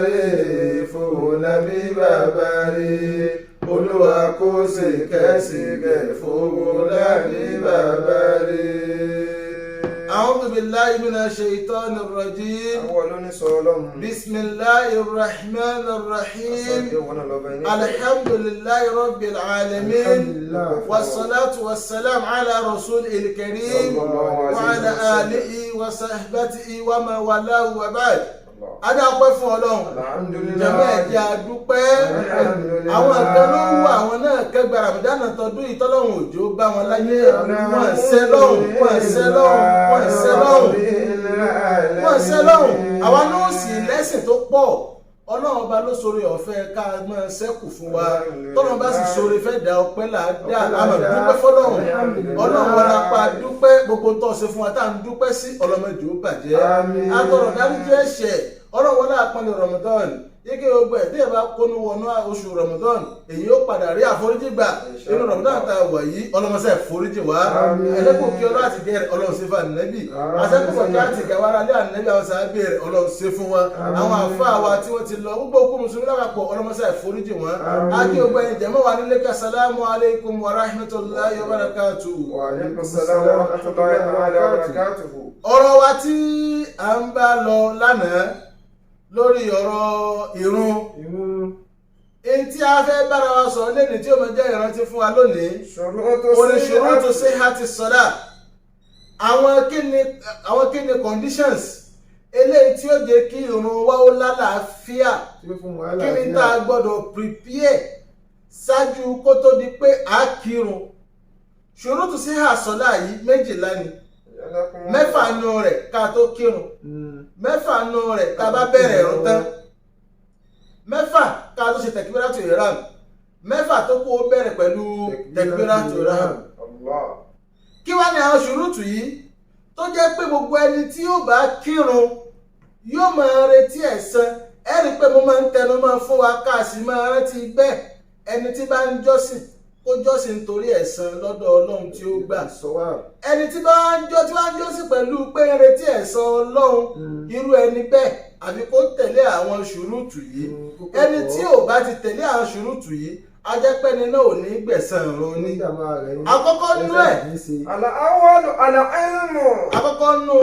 rẹ̀ fún nàbí bàbá rẹ̀ olúwa kó ṣe kẹ́sìkẹ́ fún nàbí bàbá rẹ̀. أعوذ بالله من الشيطان الرجيم بسم الله الرحمن الرحيم الحمد لله رب العالمين والصلاة والسلام على رسول الكريم وعلى آله وصحبه ومن والاه وبعد adá ọpẹ́ fún Ọlọ́run jẹmọ ẹjẹ àdúpẹ́ àwọn ẹgbẹ́ ló wù àwọn náà kẹgbẹ Ramadan tọdún ìtọ́lọ́run òjò bá wọn láyé wọn ṣẹ lọ́hùn àwọn náà sì lẹ́sìn tó pọ̀ Ọlọ́run ọba ló sọ̀rọ̀ ọ̀fẹ́ ká máa ṣẹ́kù fún wa tọ́lọ́run bá sì sọ̀rọ̀ ìfẹ́ dá ọpẹ́ là á dá àmọ́ dúpẹ́ fọlọ́run Ọlọ́run wọn lápá dúpẹ́ gbogbo tó ṣe fún wa tá à ń dúpẹ́ sí ọlọ́mọdé ó bàjẹ́ agbọ̀rọ̀ dáríjì ẹ̀ṣẹ̀ Ọlọ́run wọlé àpọ́nlé Ramadan yíké gbogbo ẹ̀ tí ẹ bá kónú wọnú oṣù Ramadan èyí ó padà rí àforíjì gbà inú Ramadan tá a wà yìí ọlọ́mọṣẹ́ foríjì wá ẹlẹ́kùn kí ọlọ́run àti gẹ̀rẹ̀ ọlọ́run ṣe fún ànẹ́bì àṣẹ́kùn kí á ti gàwárà lé ànẹ́bì àwọn sàábẹ̀ rẹ̀ ọlọ́run ṣe fún wọn àwọn àfáà wa tí wọ́n ti lọ gbogbo okùn mùsùlùmí lápapọ̀ ọlọ́mọṣẹ́ foríjì wọn á kí gbogbo ẹ̀yin jẹ̀mọ́ wa nílé ká salamu alaykum wa rahmatulahi wa barakatuhu. Wa alaykum salam wa rahmatulahi wa barakatuhu. Ọ̀rọ̀ wa tí à ń bá lọ lánàá lórí ọ̀rọ̀ ìrun èyí tí a fẹ́ bára wa sọ lẹ́ni tí ó máa jẹ́ ìrántí fún wa lónìí oníṣòro tó ṣe àti sọ́dá àwọn kí ni conditions eléyìí tí ó jẹ́ kí ìrun wa ó lálàáfíà kí ni tá a gbọ́dọ̀ prepare ṣáájú kó tó di pé a kírun ṣòro tó ṣe àsọ̀dá yìí méjìlá ni mẹ́fà nù rẹ̀ ká tó kírun mẹ́fà nù rẹ̀ ká bá bẹ̀rẹ̀ ẹ̀rùn tán mẹ́fà ká tó ṣe tẹ̀kíbírátù ìhram mẹ́fà tó kó bẹ̀rẹ̀ pẹ̀lú tẹ̀kíbírátù ìhram. Kí wá ní àwọn ṣùrùtù yìí tó jẹ́ pé gbogbo ẹni tí yóò bá kírun yóò máa retí ẹ̀san ẹ̀rí pé mo máa ń tẹnu máa fún wa ká sì máa rántí bẹ́ẹ̀ ẹni tí bá ń jọ́sìn kó jọ́sìn nítorí ẹ̀san lọ́dọ̀ Ọlọ́run tí ó gbà ẹni tí bá ń jọ́sìn pẹ̀lú pé ń retí ẹ̀san Ọlọ́run irú ẹni bẹ́ẹ̀ àbí kó tẹ̀lé àwọn ṣùrùtù yìí ẹni tí ò bá ti tẹ̀lé àwọn ṣùrùtù yìí ajẹ́pẹ́ni náà ò ní gbẹ̀san ìrun ní. Àkọ́kọ́ nú ẹ̀ àkọ́kọ́ nú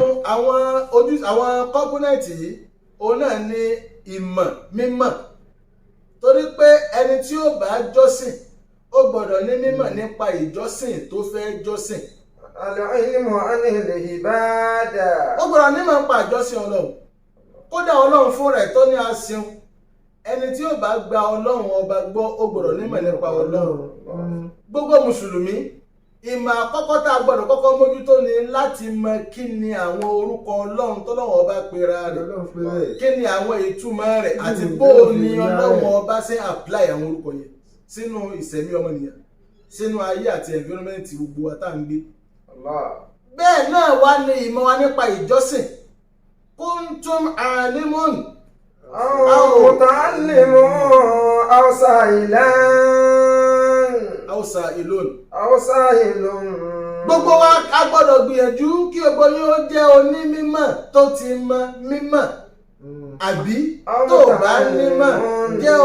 àwọn kọ́púnẹ̀tì yìí òun náà ní ìmọ̀ mímọ̀ torí pé ẹni tí ò bá jọ́sìn ó gbọ́dọ̀ ní mímọ̀ nípa ìjọsìn tó fẹ́ jọ́sìn. Al-ilmu anil ibada. Ó gbọ́dọ̀ nímọ̀ nípa ìjọsìn Ọlọ́run kódà Ọlọ́run fún rẹ̀ tó ní àsìn ẹni tí ó bá gba Ọlọ́run ọba gbọ́ ó gbọ́dọ̀ nímọ̀ nípa Ọlọ́run. Gbogbo mùsùlùmí ìmọ̀ àkọ́kọ́ tá a gbọ́dọ̀ kọ́kọ́ mójútó ni láti mọ kí ni àwọn orúkọ Ọlọ́run tọ́lọ́run ọba pera rẹ̀ kí ni àwọn ìtumọ̀ rẹ̀ àti bóò ni Ọlọ́run ọba ṣe apply àwọn orúkọ yẹn sínú ìṣẹ̀mí ọmọnìyàn sínú ayé àti environment gbogbo wa tá à ń gbé. Bẹ́ẹ̀ náà wá ní ìmọ̀ wa nípa ìjọsìn kuntum alimun aw muta'allimun aw sa'ilan. Gbogbo wa a gbọ́dọ̀ gbìyànjú kí gbogbo yín ó jẹ́ onímímọ̀ tó ti mọ mímọ̀ àbí tó bá nímọ̀ jẹ́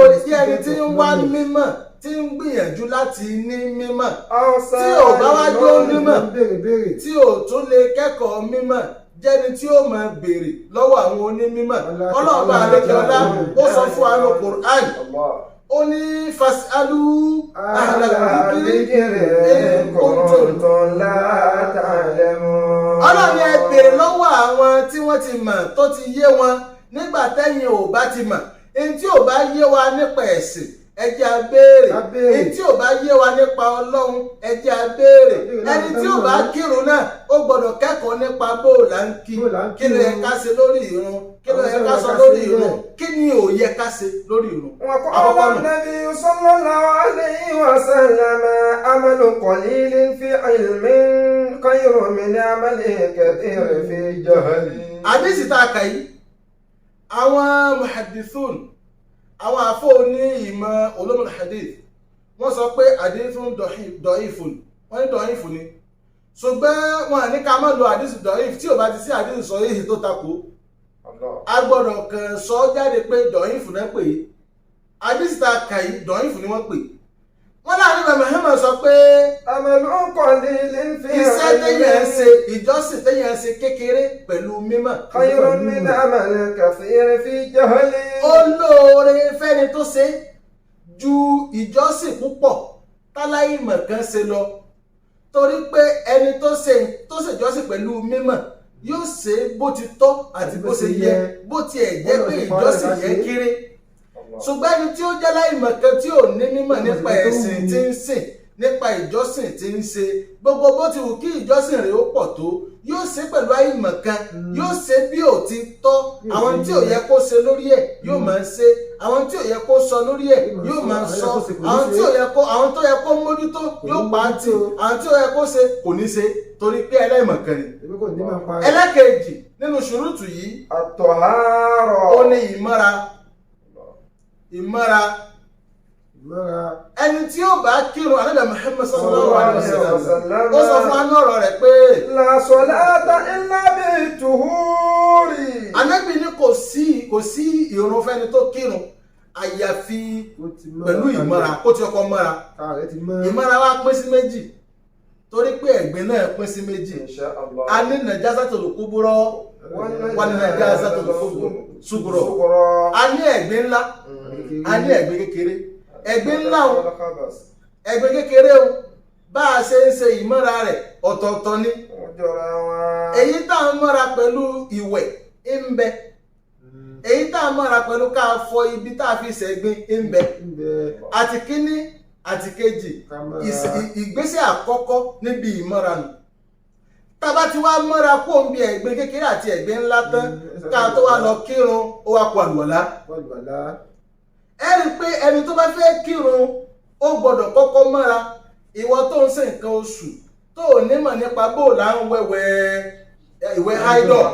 ẹni tí ń wá mímọ̀ tí ń gbìyànjú láti ní mímọ̀ tí ò bá wá jó mímọ̀ tí ò tún lè kẹ́kọ̀ọ́ mímọ̀ jẹ́ni tí ó máa béèrè lọ́wọ́ àwọn onímímọ̀ ọlọ́ọ̀bá àlejòọlá ó sọ fún àwọn Qur'an ó ní fasalu ahlal-dhikri kuntum la ta'lamun. Ọlọ́run ẹ béèrè lọ́wọ́ àwọn tí wọ́n ti mọ̀ tó ti yé wọn nígbà tẹ́yin ò bá ti mọ̀ ẹni tí ò bá yé wa nípa ẹ̀sìn ẹ jẹ́ a béèrè ẹni tí ò bá yé wa nípa Ọlọ́run ẹ jẹ́ a béèrè ẹni tí ò bá kírun náà ó gbọ́dọ̀ kẹ́kọ̀ọ́ nípa bóòlà ń kí kí ló yẹ ká ṣe lórí ìrun kí ló yẹ ká sọ lórí ìrun kí ni ò yẹ ká ṣe lórí ìrun. Qala an-nabiy sallallahu alayhi wa sallam amalu qalilin fi ilmin khayrun min amalin kathirin fi jahli. Àdìsí tá a kà yìí àwọn muhaddithun àwọn àfọ́ ní ìmọ̀ ulumul hadith wọ́n sọ pé hadithun dọ̀ífùn wọ́n ní dọ̀ífùn ni ṣùgbọ́n wọn ní ká má lo hadith dọ̀ífù tí ò bá ti sí hadith sọ èyí tó takò a gbọ́dọ̀ kàn sọ jáde pé dọ̀yìn fún náà pé àdìsítà kàyí dọ̀yìn fún ni wọ́n pè wọ́n láàrin bàbá Muhammad sọ pé amalun qalilin fi iṣẹ́ téèyàn ṣe ìjọsìn téèyàn ṣe kékeré pẹ̀lú mímọ̀ khayrun min amalin kathirin fi jahli. ó lóore fẹ́ni tó ṣe ju ìjọsìn púpọ̀ táláìmọ̀ kan ṣe lọ torí pé ẹni tó ṣèjọsìn pẹ̀lú mímọ̀ yóò ṣe bó ti tọ́ àti bó ṣe yẹ bó tiẹ̀ jẹ́ pé ìjọsìn yẹn kéré ṣùgbọ́n ẹni tí ó jẹ́ láìmọ̀kan tí ò ní mímọ̀ nípa ẹ̀sìn tí ń sìn nípa ìjọsìn tí ń ṣe gbogbo bó ti wù kí ìjọsìn rẹ̀ ó pọ̀ tó yóò ṣe pẹ̀lú àìmọ̀kan yóò ṣe bí ò ti tọ́ àwọn tí ò yẹ kó ṣe lórí ẹ̀ yóò máa ṣe àwọn tí ò yẹ kó sọ lórí ẹ̀ yóò máa sọ àwọn tó yẹ kó mójútó yóò pa á tì àwọn tí ò yẹ kó ṣe kò ní ṣe torí pé ẹlẹ́mọ̀kan ni. ẹlẹ́kejì nínú ṣùrùtù yìí at-tahara ó ní ìmọ́ra ẹni tí ó bá kírun Ànábì Muhammad sallallahu alaihi wasallam ó sọ fún anú ọ̀rọ̀ rẹ̀ pé la salata illa bit-tuhuri. Ànábì ní kò sí ìrun fẹ́ni tó kírun àyàfi pẹ̀lú ìmọ́ra ó ti ọkọ̀ mọ́ra ìmọ́ra wa pín sí méjì torí pé ẹ̀gbin náà pín sí méjì a ní najasatul kubra wà ní najasatul sughra a ní ẹ̀gbin ńlá a ní ẹ̀gbin kékeré ẹ̀gbin ńlá o ẹ̀gbin kékeré o bá a ṣe ń ṣe ìmọ́ra rẹ̀ ọ̀tọ̀ọ̀tọ̀ ni èyí tá a mọ́ra pẹ̀lú ìwẹ̀ ń bẹ èyí tá a mọ́ra pẹ̀lú ká fọ ibi tá a fi ṣẹ̀gbin ń bẹ àti kíní àti kejì ìgbésẹ̀ àkọ́kọ́ níbi ìmọ́ra nù tábà tí wàá mọ́ra kó ń bi ẹ̀gbin kékeré àti ẹ̀gbin ńlá tán ká tó wá lọ kírun ó wá kó àlùwàlá ẹ rí i pé ẹni tó bá fẹ́ kírun ó gbọ́dọ̀ kọ́kọ́ mọ́ra ìwọ tó ń ṣe nǹkan oṣù tó ò nímọ̀ nípa bóòlù à ń wẹ̀wẹ̀ ìwẹ̀ haidọ̀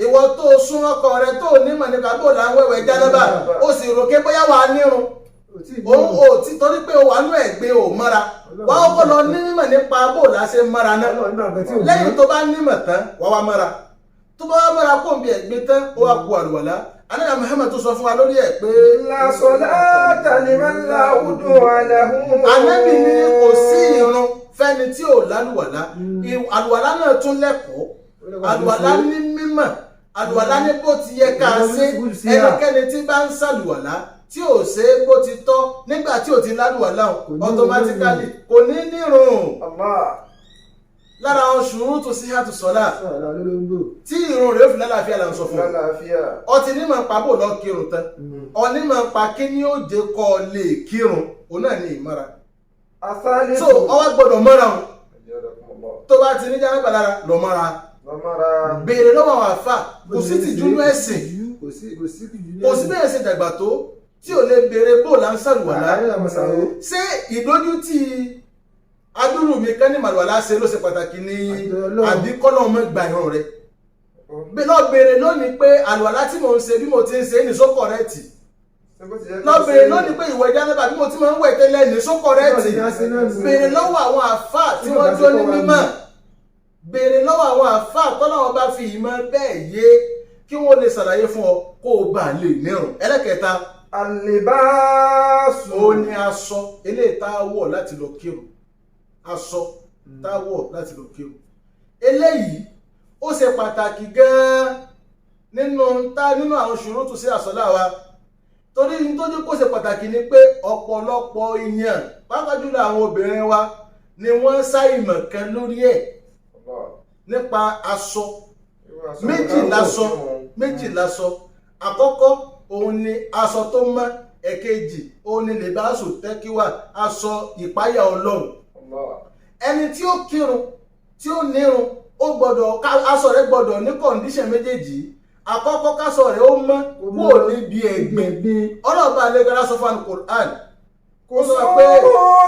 ìwọ tó sún ọkọ rẹ tó ò nímọ̀ nípa bóòlù à ń wẹ̀wẹ̀ jánábà ó sì rò pé bóyá wàá nírun o ti torí pé o wà nú ẹ̀gbin ò mọ́ra wà ó kọ́ lọ ní mímọ̀ nípa bóòlù à ṣe mọ́ra náà lẹ́yìn tó bá nímọ̀ tán wà wá mọ́ra tó bá wá mọ́ra kó ń bi ẹ̀gbin tán ó wá kú àlùwàlá Ànábì Muhammad tó sọ fún wa lórí ẹ̀ pé la salata liman la wudu'a lahu. Ànábì ní kò sí ìrun fẹ́ni tí ò lálùwàlá àlùwàlá náà tún lẹ́kọ̀ọ́ àlùwàlá ní mímọ̀ àlùwàlá ní bó ti yẹ ká ṣe ẹnikẹ́ni tí bá ń ṣàlùwàlá tí ò ṣe bó ti tọ́ nígbà tí ò ti lálùwàlá automatically kò ní nírun lára àwọn ṣùrútù síhàtù sọ́lá tí ìrun rẹ̀ ó fi lálàáfíà là ń sọ fún ọtí ní máa pa bò lọ kírun tán ọní máa pa kí ní ó jẹ́ kọ́ lè kírun òun náà ní ìmọ́ra so ọwọ́ gbọ́dọ̀ mọ́ra o tó bá ti ní jáwé lára lọ mọ́ra béèrè lọ́wọ́ àwọn àfà kò sí tìjú ní ẹ̀sìn kò sí bẹ́ẹ̀ ṣe dàgbà tó tí ò lè béèrè bò là ń ṣàlùwàlá ṣé ìdójútì adúrú mi kán ní màlúwàlá ṣe ló ṣe pàtàkì ní àbí kọ́nà ọmọ ìgbà ìrun rẹ̀ lọ béèrè lónìí pé àlùwàlá tí mo ń ṣe bí mo ti ń ṣe ní só kọ̀rẹ́ẹ̀tì lọ béèrè lónìí pé ìwẹ̀ jánábà bí mo ti máa ń wẹ̀ tẹ́lẹ̀ ní só kọ̀rẹ́ẹ̀tì béèrè lọ́wọ́ àwọn àfáà tí wọ́n jó ní mímọ̀ béèrè lọ́wọ́ àwọn àfáà tọ́lọ́wọ́ bá fi ìmọ̀ bẹ́ẹ̀ yé kí wọ́n lè ṣàlàyé fún ọ kó o bá lè nírun. Ẹlẹ́kẹta al-libāsu ó ní aṣọ eléyìí tá a wọ̀ láti lọ kírun aṣọ táwọ̀ láti lọ kírun eléyìí ó ṣe pàtàkì gan-an nínú àwọn ṣùrútù sí àsọlá wa torí nítorí kó ṣe pàtàkì ni pé ọ̀pọ̀lọpọ̀ èèyàn pàápàá jùlọ àwọn obìnrin wa ni wọ́n ṣàìmọ̀ kan lórí ẹ̀ nípa aṣọ méjì láṣọ àkọ́kọ́ òun ni aṣọ tó mọ́ ẹ̀kejì òun ni lèbáṣù tẹ́kíwà aṣọ ìpáyà Ọlọ́run ẹni tí ó kírun tí ó nírun ó gbọ́dọ̀ aṣọ rẹ̀ gbọ́dọ̀ ní kọ̀ǹdíṣàn méjèèjì àkọ́kọ́ káṣọ rẹ̀ ó mọ́ kúrò níbi ẹ̀gbin ọlọ́ọ̀bá alẹ́gbẹ̀rẹ́ aṣọ fún Al-Qur'an kó sọ pé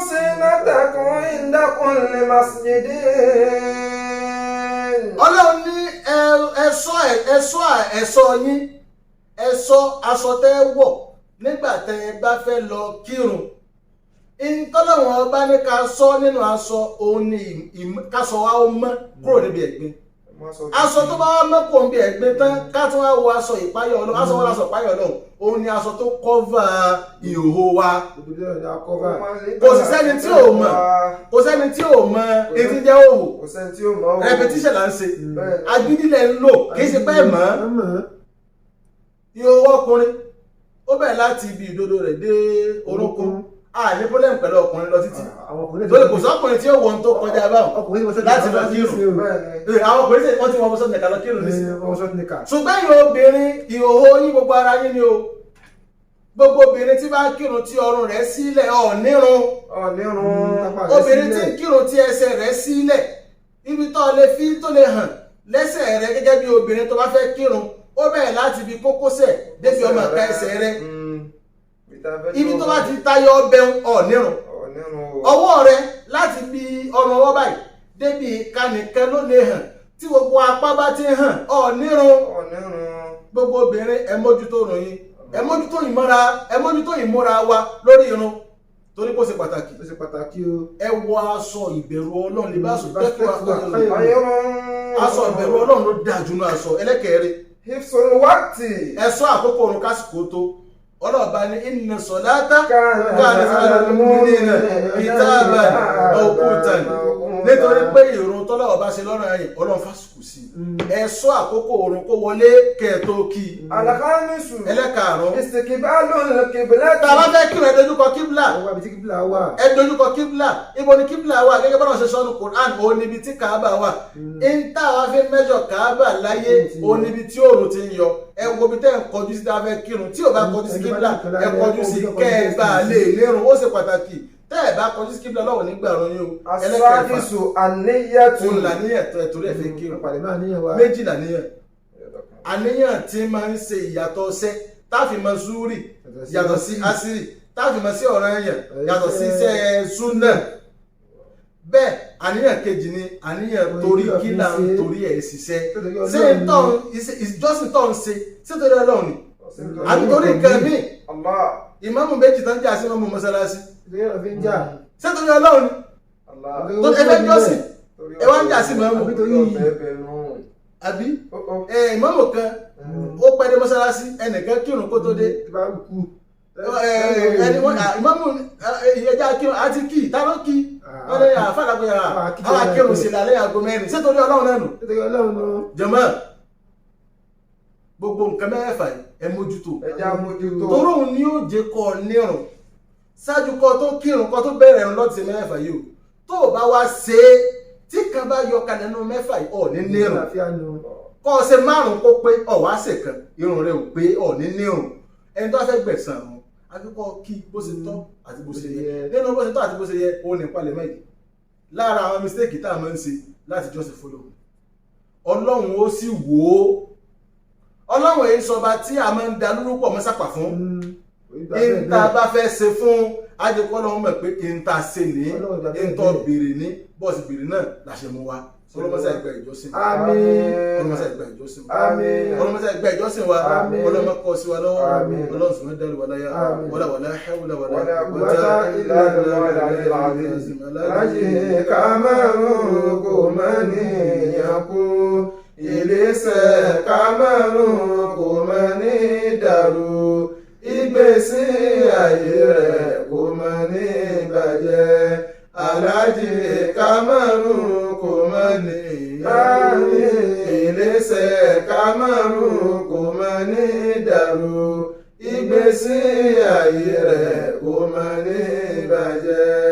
sí látàkùn ìdákùn lè masjidin. Ọlọ́run ní ẹ̀ṣọ́ yín ẹ̀ṣọ́ aṣọ tẹ́ wọ̀ nígbà tẹ́ ẹ bá fẹ́ lọ kírun ìtọ́lọ́wọ̀n ọba ní ká sọ nínú aṣọ òun ni káṣọ wa ó mọ́ kúrò níbi ẹ̀gbin aṣọ tó bá wá mẹ́kọ̀ọ́ ń bí ẹ̀gbẹ́ tán ká tún wá wọ aṣọ ìpáyọ̀ Ọlọ́run aṣọ wọn aṣọ ìpáyọ̀ Ọlọ́run òun ni aṣọ tó kọ́va ìhòhò wa kò sí sẹ́ni tí ò mọ̀ kò sẹ́ni tí ò mọ̀ etí jẹ́ òwò repetition là ń ṣe agídílẹ̀ ń lò kì í ṣe pẹ́ mọ́ ìhòhò ọkùnrin ó bẹ̀rẹ̀ láti ibi ìdodo rẹ̀ dé orúnkún ní problem pẹ̀lú ọkùnrin lọ títí lórí kò sọ́kùnrin tí ó wọ́n tó kọjá báwọn láti lọ kírun àwọn ọkùnrin tí wọ́n ti wọ́n sọ́tún nìkan lọ kírun ní sí ṣùgbọ́n ìhòhò obìnrin ìhòhò yín gbogbo ara yín ni o gbogbo obìnrin tí bá ń kírun tí ọrùn rẹ̀ sílẹ̀ ọ̀nírun obìnrin tí ń kírun tí ẹsẹ̀ rẹ̀ sílẹ̀ ibi tó lè fi tó lè hàn lẹ́sẹ̀ rẹ̀ gẹ́gẹ́ bí obìnrin tó bá fẹ́ kírun ó bẹ̀rẹ̀ láti ibi kókósẹ̀ débi ọmọ ìka ẹsẹ̀ rẹ̀ ibi tó bá ti tayọ ọbẹ̀ ọ̀nírun ọwọ́ rẹ̀ láti bí ọrùn ọwọ́ báyìí débi kanìkan ló lè hàn tí gbogbo apá bá ti hàn ọ̀nírun gbogbo obìnrin ẹ mójútó ròyìn ẹ mójútó ìmúra wa lórí irun torí kó ṣe pàtàkì o ẹ wọ aṣọ ìbẹ̀rù Ọlọ́run lè bá aṣọ tẹ́kọ̀ọ́ aṣọ ìbẹ̀rù Ọlọ́run ló dáa jù náà aṣọ ẹlẹ́kẹ̀ẹ́rẹ́ ẹ̀ṣọ́ àkókò orun kásìkò tó ọlọ́ọ̀bá ní inna salata kanat ala al-mu'minina kitaban mawqutan nítorí pé ìrun tọ́lọ́wọ́ bá ṣe lọ́rùn ayé Ọlọ́run fásitì sí ẹ̀ṣọ́ àkókò orun kó wọlé kẹ́ẹ̀tó kí ẹlẹ́kàárún tá a bá fẹ́ kí ẹ dojúkọ kíbla ibo ni kíbla wà gẹ́gẹ́ bọ́lá ṣe sọ́nu Quran ó níbi tí Kaaba wà ń tá a fi mẹ́jọ Kaaba láyé ó níbi tí òòrùn ti ń yọ ẹ wo bí tẹ́ ń kọjú sí tá a fẹ́ kírun tí ò bá kọjú sí kíbla ẹ kọjú sí kẹ́ẹ̀gbà lè lérun ó ṣe pàtàkì tẹ́ ẹ̀ bá kọjú sí kíbla lọ́wọ́ nígbà rán yín o asáàdìsù àníyàtú làníyàn ẹ̀tọ́ rẹ̀ fi kírun méjì làníyàn àníyàn tí máa ń ṣe ìyàtọ̀ ṣẹ́ táàfin mọ zúrì yàtọ̀ sí asiri táàfin mọ sí ọ̀ranyàn yàtọ̀ sí iṣẹ́ súnà bẹ́ẹ̀ àníyàn kejì ni àníyàn torí kí là ń torí ẹ̀ ṣiṣẹ́ ṣé ìjọsìn tó ń ṣe ṣé torí Ọlọ́run ni àbí torí nǹkan míì ìmáàmù méjì tán jà sí mọ́mú mọ́sálásí ṣé torí Ọlọ́run ni tó ẹgbẹ́ jọ́sìn ẹ wá ń jà sí mọ́mú àbí ìmáàmù kan ó pẹ́ dé mọ́sálásí ẹnìkan kírun kó tó dé ìmáàmù ẹja kírun àti kí tá ló kí wọ́n lè àfàdàgbé àwọn akérùn sí lálẹ́ àgọ́ mẹ́rin ṣé torí Ọlọ́run náà nù jàmáà gbogbo nǹkan mẹ́fà ẹ mójútó torí òun ni ó jẹ́ kọ́ nírun ṣáájú kọ́ tó kírun kọ́ tó bẹ̀rẹ̀ ẹ̀rùn lọ́tí mẹ́fà yìí o tó o bá wá ṣe é tí kan bá yọ kalẹ̀ nínú mẹ́fà yìí ọ̀ ní nírun kọ́ ọ ṣe márùn-ún kó pé ọ̀ wá ṣe kan irun rẹ̀ ò pé ọ̀ ní nírun ẹni tó fẹ́ gbẹ̀san ọ̀hún akẹ́kọ̀ọ́ kí bó ṣe tọ́ àti bó ṣe yẹ nínú bó ṣe tọ́ àti bó ṣe yẹ òun ní palẹ̀ mẹ́jì lára àwọn mistake tá a máa ń ṣe láti jọ́sìn fọlọ́run Ọlọ́run ó sì wò ó Ọlọ́run èyí sọba tí a máa ń da lórúkọ mọ́sápà fún ìta bá fẹ́ ṣe fún ajẹ́kọ́lọ́run mọ̀ pé ìta ṣe ní ìtọ́ bèrè ní bọ́ọ̀sì bèrè náà làṣẹ mú wa ọlọ́mọsá ìgbà ìjọsìn ọlọ́mọsá ìgbà ìjọsìn ọlọ́mọsá ìgbà ìjọsìn wa ọlọ́mọ kọ́ sí wa lọ́wọ́ ọlọ́sùn mọ́ dẹ́rù wa láyà wala wala hawla wala quwwata illa billahi kàmárùn kò má níyàn kú ìlẹ́sẹ̀ kàmárùn kò má ní dàrú ìgbésí ayé rẹ̀ kò má ní bàjẹ́ Aláàjì Kàmárù kò má ní ìyàwó ìlẹ́sẹ̀ Kàmárù kò má ní dàrú ìgbésí ayé rẹ̀ kò má ní bàjẹ́.